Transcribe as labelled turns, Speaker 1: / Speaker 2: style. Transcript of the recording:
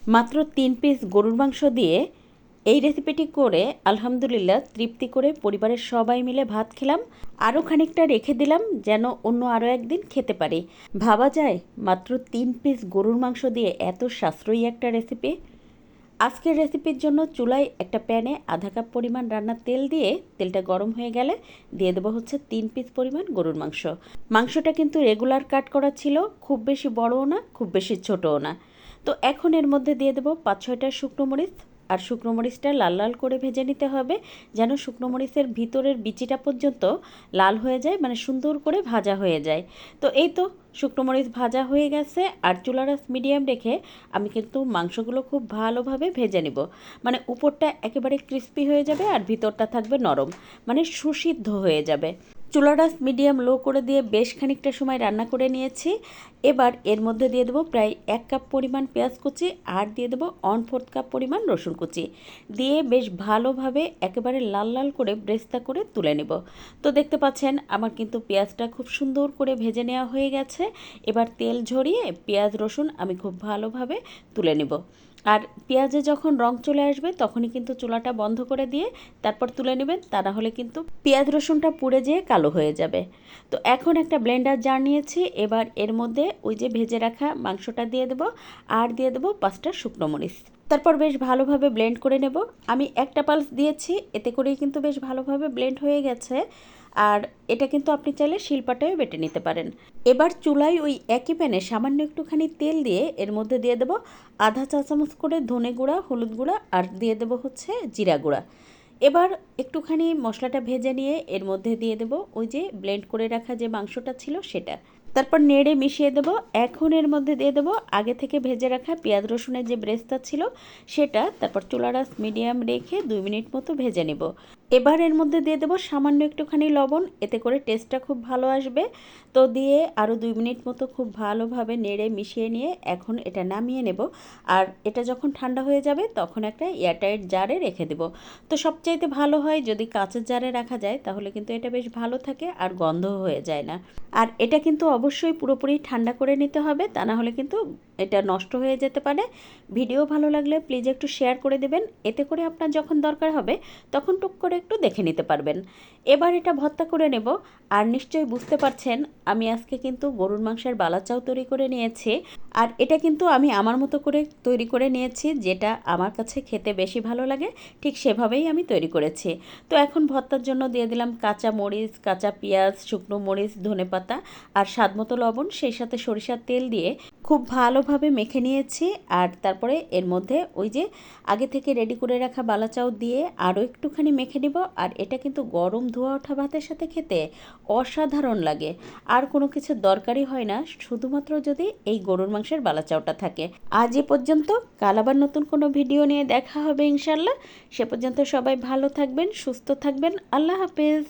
Speaker 1: মাত্র 3 পিস গরুর মাংস দিয়ে এই রেসিপিটি করে আলহামদুলিল্লাহ তৃপ্তি করে পরিবারের সবাই মিলে ভাত খেলাম। আরও খানিকটা রেখে দিলাম যেন অন্য আরও একদিন খেতে পারি। ভাবা যায় মাত্র 3 পিস গরুর মাংস দিয়ে এত সাশ্রয়ী একটা রেসিপি। আজকের রেসিপির জন্য চুলায় একটা প্যানে আধা কাপ পরিমাণ রান্নার তেল দিয়ে তেলটা গরম হয়ে গেলে দিয়ে দেবো হচ্ছে 3 পিস পরিমাণ গরুর মাংস। মাংসটা কিন্তু রেগুলার কাট করা ছিল, খুব বেশি বড়ও না খুব বেশি ছোটও না। তো এখন এর মধ্যে দিয়ে দেবো 5-6টা শুকনো মরিচ। আর শুকনো মরিচটা লাল লাল করে ভেজে নিতে হবে, যেন শুকনো মরিচের ভিতরের বিচিটা পর্যন্ত লাল হয়ে যায়, মানে সুন্দর করে ভাজা হয়ে যায়। তো এই তো শুকনো মরিচ ভাজা হয়ে গেছে। আর চুলার আঁচ মিডিয়াম রেখে আমি কিন্তু মাংসগুলো খুব ভালোভাবে ভেজে নেব, মানে উপরটা একেবারে ক্রিস্পি হয়ে যাবে আর ভিতরটা থাকবে নরম, মানে সুসিদ্ধ হয়ে যাবে। চুলার আঁচ মিডিয়াম লো করে দিয়ে বেশ খানিকটা সময় রান্না করে নিয়েছি। এবার এর মধ্যে দিয়ে দেবো প্রায় 1 কাপ পরিমাণ পেঁয়াজ কুচি আর দিয়ে দেবো 1/4 কাপ পরিমাণ রসুন কুচি দিয়ে বেশ ভালোভাবে একেবারে লাল লাল করে ব্রেস্তা করে তুলে নেব। তো দেখতে পাচ্ছেন আমার কিন্তু পেঁয়াজটা খুব সুন্দর করে ভেজে নেওয়া হয়ে গেছে। এবার তেল ঝরিয়ে পেঁয়াজ রসুন আমি খুব ভালোভাবে তুলে নেব। আর পেঁয়াজে যখন রং চলে আসবে তখনই কিন্তু চুলাটা বন্ধ করে দিয়ে তারপর তুলে নেবেন, তা না হলে কিন্তু পেঁয়াজ রসুনটা পুড়ে যেয়ে কালো হয়ে যাবে। তো এখন একটা ব্লেন্ডার জার নিয়েছি, এবার এর মধ্যে ওই যে ভেজে রাখা মাংসটা দিয়ে দেবো আর দিয়ে দেবো 5টা শুকনো মরিচ। তারপর বেশ ভালোভাবে ব্লেন্ড করে নেব। আমি একটা পালস দিয়েছি, এতে করেই কিন্তু বেশ ভালোভাবে ব্লেন্ড হয়ে গেছে। আর এটা কিন্তু আপনি চাইলে শিলপাটায়ও বেটে নিতে পারেন। এবার চুলায় ওই একই প্যানে সামান্য একটুখানি তেল দিয়ে এর মধ্যে দিয়ে দেবো আধা চা চামচ করে ধনে গুঁড়া, হলুদ গুঁড়া আর দিয়ে দেবো হচ্ছে জিরা গুঁড়া। এবার একটুখানি মশলাটা ভেজে নিয়ে এর মধ্যে দিয়ে দেবো ওই যে ব্লেন্ড করে রাখা যে মাংসটা ছিল সেটা। তারপর নেড়ে মিশিয়ে দেবো। এখন এর মধ্যে দিয়ে দেবো আগে থেকে ভেজে রাখা পেঁয়াজ রসুনের যে ব্রেস্তা ছিল সেটা। তারপর চুলার আঁচ মিডিয়াম রেখে 2 মিনিট মতো ভেজে নেব। এবার এর মধ্যে দিয়ে দেবো সামান্য একটুখানি লবণ, এতে করে টেস্টটা খুব ভালো আসবে। তো দিয়ে আরও 2 মিনিট মতো খুব ভালোভাবে নেড়ে মিশিয়ে নিয়ে এখন এটা নামিয়ে নেব। আর এটা যখন ঠান্ডা হয়ে যাবে তখন একটা এয়ারটাইট জারে রেখে দেব। তো সবচাইতে ভালো হয় যদি কাঁচের জারে রাখা যায়, তাহলে কিন্তু এটা বেশ ভালো থাকে আর গন্ধ হয়ে যায় না। আর এটা কিন্তু অবশ্যই পুরোপুরি ঠান্ডা করে নিতে হবে, তা না হলে কিন্তু এটা নষ্ট হয়ে যেতে পারে। ভিডিও ভালো লাগলে প্লিজ একটু শেয়ার করে দেবেন, এতে করে আপনার যখন দরকার হবে তখন টুক করে একটু দেখে নিতে পারবেন। এবার এটা ভর্তা করে নেব। আর নিশ্চয়ই বুঝতে পারছেন আমি আজকে কিন্তু গরুর মাংসের বালাচাও তৈরি করে নিয়েছি। আর এটা কিন্তু আমি আমার মতো করে তৈরি করে নিয়েছি, যেটা আমার কাছে খেতে বেশি ভালো লাগে ঠিক সেভাবেই আমি তৈরি করেছি। তো এখন ভর্তার জন্য দিয়ে দিলাম কাঁচা মরিচ, কাঁচা পেঁয়াজ, শুকনো মরিচ, ধনেপাতা আর স্বাদমতো লবণ, সেই সাথে সরিষার তেল দিয়ে খুব ভালোভাবে মেখে নিয়েছি। আর তারপরে এর মধ্যে ওই যে আগে থেকে রেডি করে রাখা বালাচাও দিয়ে আরও একটুখানি মেখে নিব। আর এটা কিন্তু গরম ধোয়া ওঠা ভাতের সাথে খেতে অসাধারণ লাগে। আর কোনো কিছু দরকারই হয় না, শুধুমাত্র যদি এই গরুর মাংসের বালাচাওটা থাকে। আজ এ পর্যন্ত, কাল আবার নতুন কোনো ভিডিও নিয়ে দেখা হবে ইনশাল্লাহ। সে পর্যন্ত সবাই ভালো থাকবেন, সুস্থ থাকবেন। আল্লাহ হাফেজ।